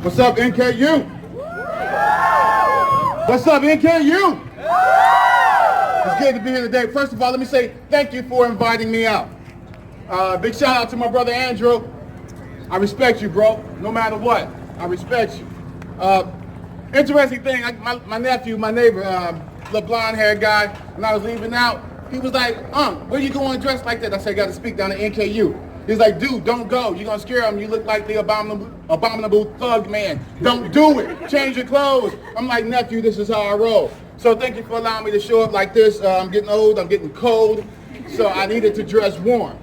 What's up, NKU? What's up, NKU? It's good to be here today. First of all, let me say thank you for inviting me out. Big shout out to my brother Andrew. I respect you, bro. No matter what, I respect you. Interesting thing, my nephew, my neighbor, the blonde-haired guy, when I was leaving out, he was like, where you going dressed like that? I said, I got to speak down at NKU. He's like, dude, don't go. You're going to scare him. You look like the abominable thug man. Don't do it. Change your clothes. I'm like, nephew, this is how I roll. So thank you for allowing me to show up like this. I'm getting old. I'm getting cold. So I needed to dress warm.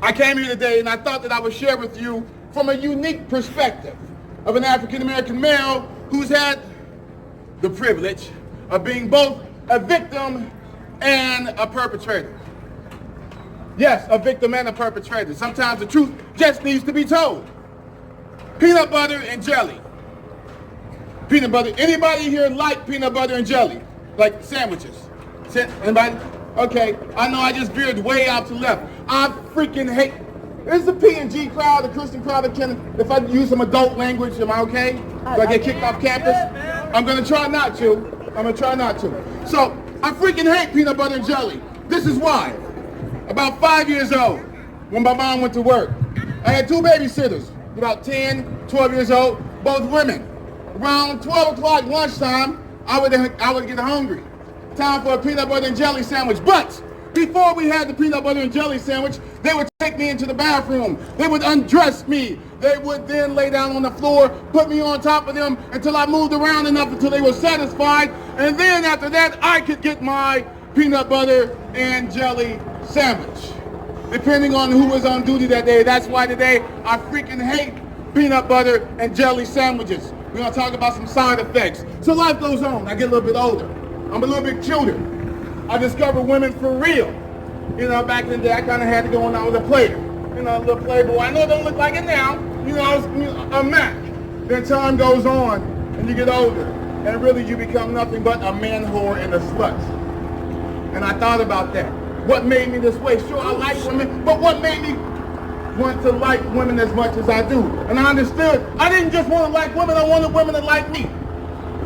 I came here today and I thought that I would share with you from a unique perspective of an African-American male who's had the privilege of being both a victim and a perpetrator. Yes, a victim and a perpetrator. Sometimes the truth just needs to be told. Peanut butter and jelly. Peanut butter. Anybody here like peanut butter and jelly? Like sandwiches? Anybody? Okay. I know I just veered way out to the left. I freaking hate. This is the P&G crowd, the Christian crowd. If I use some adult language, am I okay? Do I get kicked off campus? I'm going to try not to. I'm going to try not to. So, I freaking hate peanut butter and jelly. This is why. About 5 years old, when my mom went to work, I had two babysitters, about 10, 12 years old, both women. Around 12 o'clock lunchtime, I would get hungry. Time for a peanut butter and jelly sandwich. But before we had the peanut butter and jelly sandwich, they would take me into the bathroom. They would undress me. They would then lay down on the floor, put me on top of them until I moved around enough until they were satisfied. And then after that, I could get my peanut butter and jelly sandwich, depending on who was on duty that day. That's why today I freaking hate peanut butter and jelly sandwiches. We're gonna talk about some side effects. So life goes on. I get a little bit older. I'm a little bit cuter. I discovered women for real. You know, back in the day, I kind of had to go when I was a player. You know, a little playboy. I know it don't look like it now. You know, I was a Mac. Then time goes on, and you get older, and really you become nothing but a man whore and a slut. And I thought about that. What made me this way? Sure, I like women, but what made me want to like women as much as I do? And I understood, I didn't just want to like women, I wanted women to like me.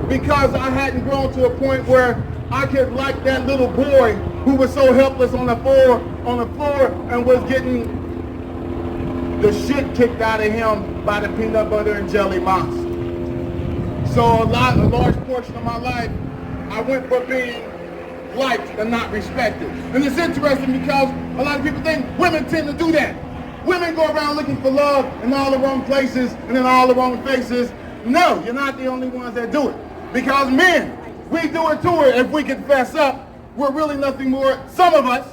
Because I hadn't grown to a point where I could like that little boy who was so helpless on the floor and was getting the shit kicked out of him by the peanut butter and jelly monster. So a large portion of my life, I went for being liked and not respected. And it's interesting because a lot of people think women tend to do that. Women go around looking for love in all the wrong places and in all the wrong faces. No, you're not the only ones that do it. Because men, we do it to it. If we confess up, we're really nothing more, some of us,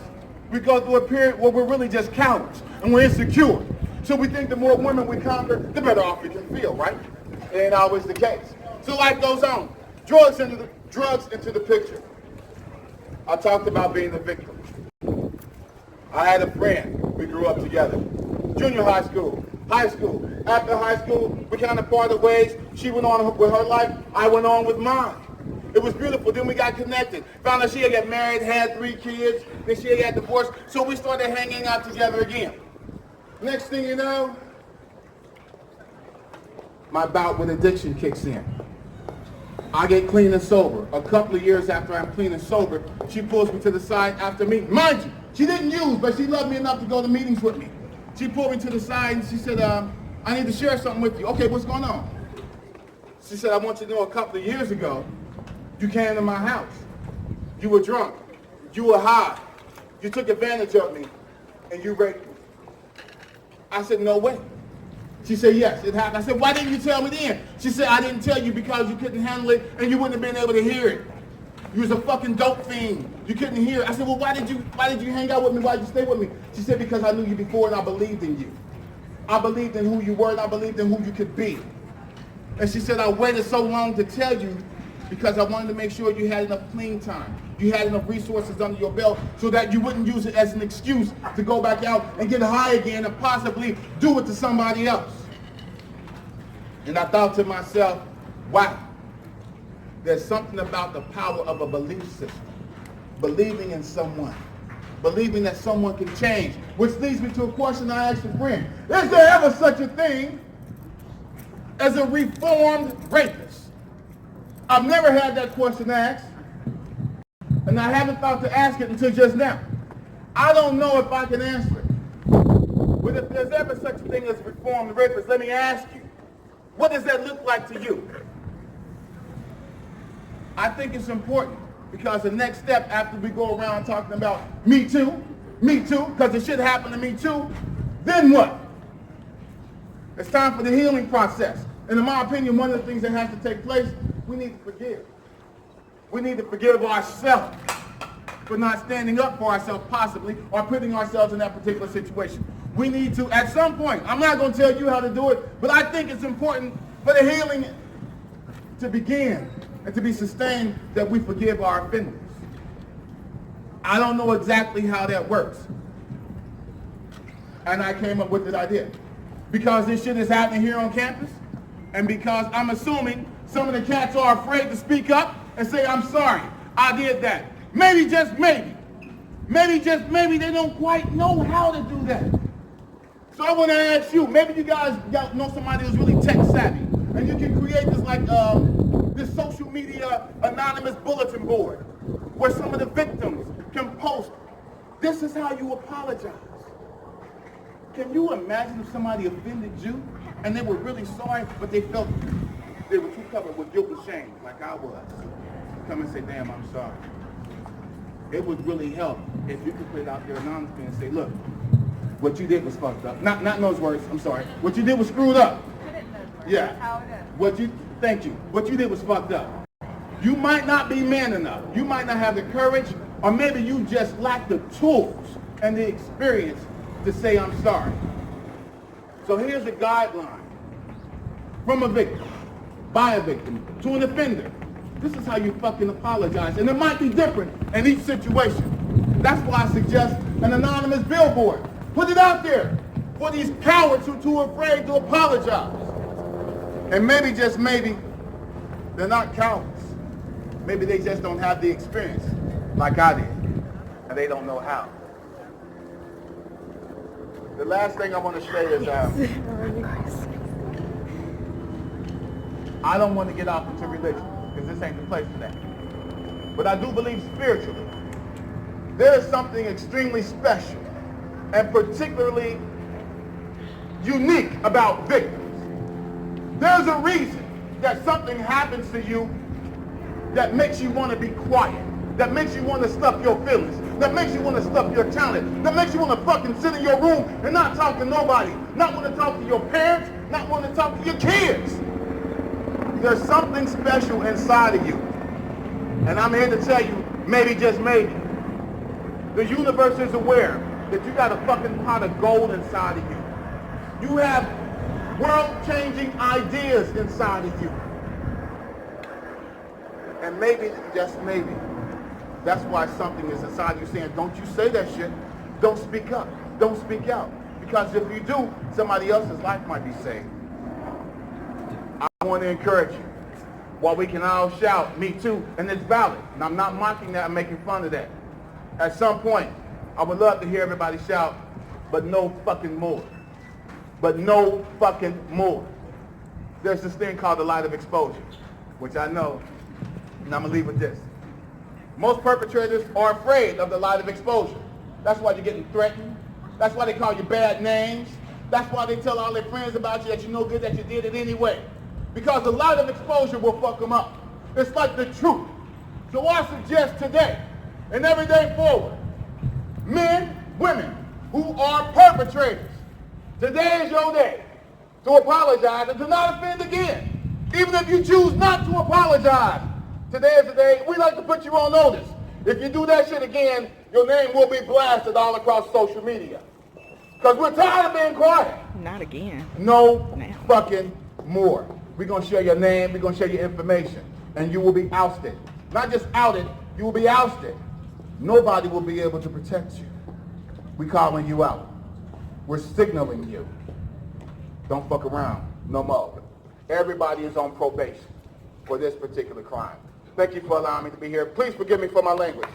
we go through a period where we're really just cowards and we're insecure. So we think the more women we conquer, the better off we can feel, right? It ain't always the case. So life goes on. Drugs into the picture. I talked about being a victim. I had a friend. We grew up together. Junior high school, high school. After high school, we kind of parted ways. She went on with her life. I went on with mine. It was beautiful. Then we got connected. Found out she had got married, had 3 kids. Then she had got divorced. So we started hanging out together again. Next thing you know, my bout with addiction kicks in. I get clean and sober. A couple of years after I'm clean and sober, she pulls me to the side after me. Mind you, she didn't use, but she loved me enough to go to meetings with me. She pulled me to the side and she said, I need to share something with you. Okay, what's going on? She said, I want you to know a couple of years ago, you came to my house. You were drunk. You were high. You took advantage of me and you raped me. I said, no way. She said, yes, it happened. I said, why didn't you tell me then? She said, I didn't tell you because you couldn't handle it and you wouldn't have been able to hear it. You was a fucking dope fiend. You couldn't hear it. I said, well, why did you hang out with me? Why did you stay with me? She said, because I knew you before and I believed in you. I believed in who you were and I believed in who you could be. And she said, I waited so long to tell you because I wanted to make sure you had enough clean time. You had enough resources under your belt so that you wouldn't use it as an excuse to go back out and get high again and possibly do it to somebody else. And I thought to myself, wow, there's something about the power of a belief system. Believing in someone. Believing that someone can change. Which leads me to a question I asked a friend. Is there ever such a thing as a reformed rapist? I've never had that question asked, and I haven't thought to ask it until just now. I don't know if I can answer it. But if there's ever such a thing as reformed rapist, let me ask you, what does that look like to you? I think it's important because the next step after we go around talking about me too, because the shit happened to me too, then what? It's time for the healing process. And in my opinion, one of the things that has to take place, we need to forgive. We need to forgive ourselves for not standing up for ourselves possibly or putting ourselves in that particular situation. We need to, at some point, I'm not going to tell you how to do it, but I think it's important for the healing to begin and to be sustained that we forgive our offenders. I don't know exactly how that works. And I came up with this idea. Because this shit is happening here on campus, and because I'm assuming some of the cats are afraid to speak up and say, I'm sorry, I did that. Maybe just maybe they don't quite know how to do that. So I want to ask you, maybe you guys know somebody who's really tech savvy, and you can create this like this social media anonymous bulletin board where some of the victims can post, this is how you apologize. Can you imagine if somebody offended you and they were really sorry, but they felt they were too covered with guilt and shame, like I was? Come and say, damn, I'm sorry. It would really help if you could put it out there anonymously and say, look, what you did was fucked up. Not in those words, I'm sorry. What you did was screwed up. Yeah. Thank you. What you did was fucked up. You might not be man enough. You might not have the courage, or maybe you just lack the tools and the experience to say I'm sorry. So here's a guideline from a victim, by a victim, to an offender. This is how you fucking apologize. And it might be different in each situation. That's why I suggest an anonymous billboard. Put it out there for these cowards who are too afraid to apologize. And maybe, just maybe, they're not cowards. Maybe they just don't have the experience like I did. And they don't know how. The last thing I want to say is I don't want to get off into religion because this ain't the place for that. But I do believe spiritually there is something extremely special and particularly unique about victims. There's a reason that something happens to you that makes you want to be quiet, that makes you want to stuff your feelings, that makes you want to stuff your talent, that makes you want to fucking sit in your room and not talk to nobody, not want to talk to your parents, not want to talk to your kids. There's something special inside of you. And I'm here to tell you, maybe, just maybe, the universe is aware that you got a fucking pot of gold inside of you. You have world-changing ideas inside of you. And maybe, just maybe, that's why something is inside you saying, don't you say that shit. Don't speak up. Don't speak out. Because if you do, somebody else's life might be saved. I want to encourage you. While we can all shout, me too, and it's valid. And I'm not mocking that, I'm making fun of that. At some point, I would love to hear everybody shout, but no fucking more. But no fucking more. There's this thing called the light of exposure, which I know, and I'm going to leave with this. Most perpetrators are afraid of the light of exposure. That's why you're getting threatened. That's why they call you bad names. That's why they tell all their friends about you that you're no good, that you did it anyway. Because the light of exposure will fuck them up. It's like the truth. So I suggest today, and every day forward, men, women who are perpetrators, today is your day to apologize and to not offend again. Even if you choose not to apologize, today is the day we like to put you on notice. If you do that shit again, your name will be blasted all across social media. Because we're tired of being quiet. Not again. No fucking more. We're going to share your name, we're going to share your information, and you will be ousted. Not just outed, you will be ousted. Nobody will be able to protect you. We're calling you out. We're signaling you. Don't fuck around no more. Everybody is on probation for this particular crime. Thank you for allowing me to be here. Please forgive me for my language.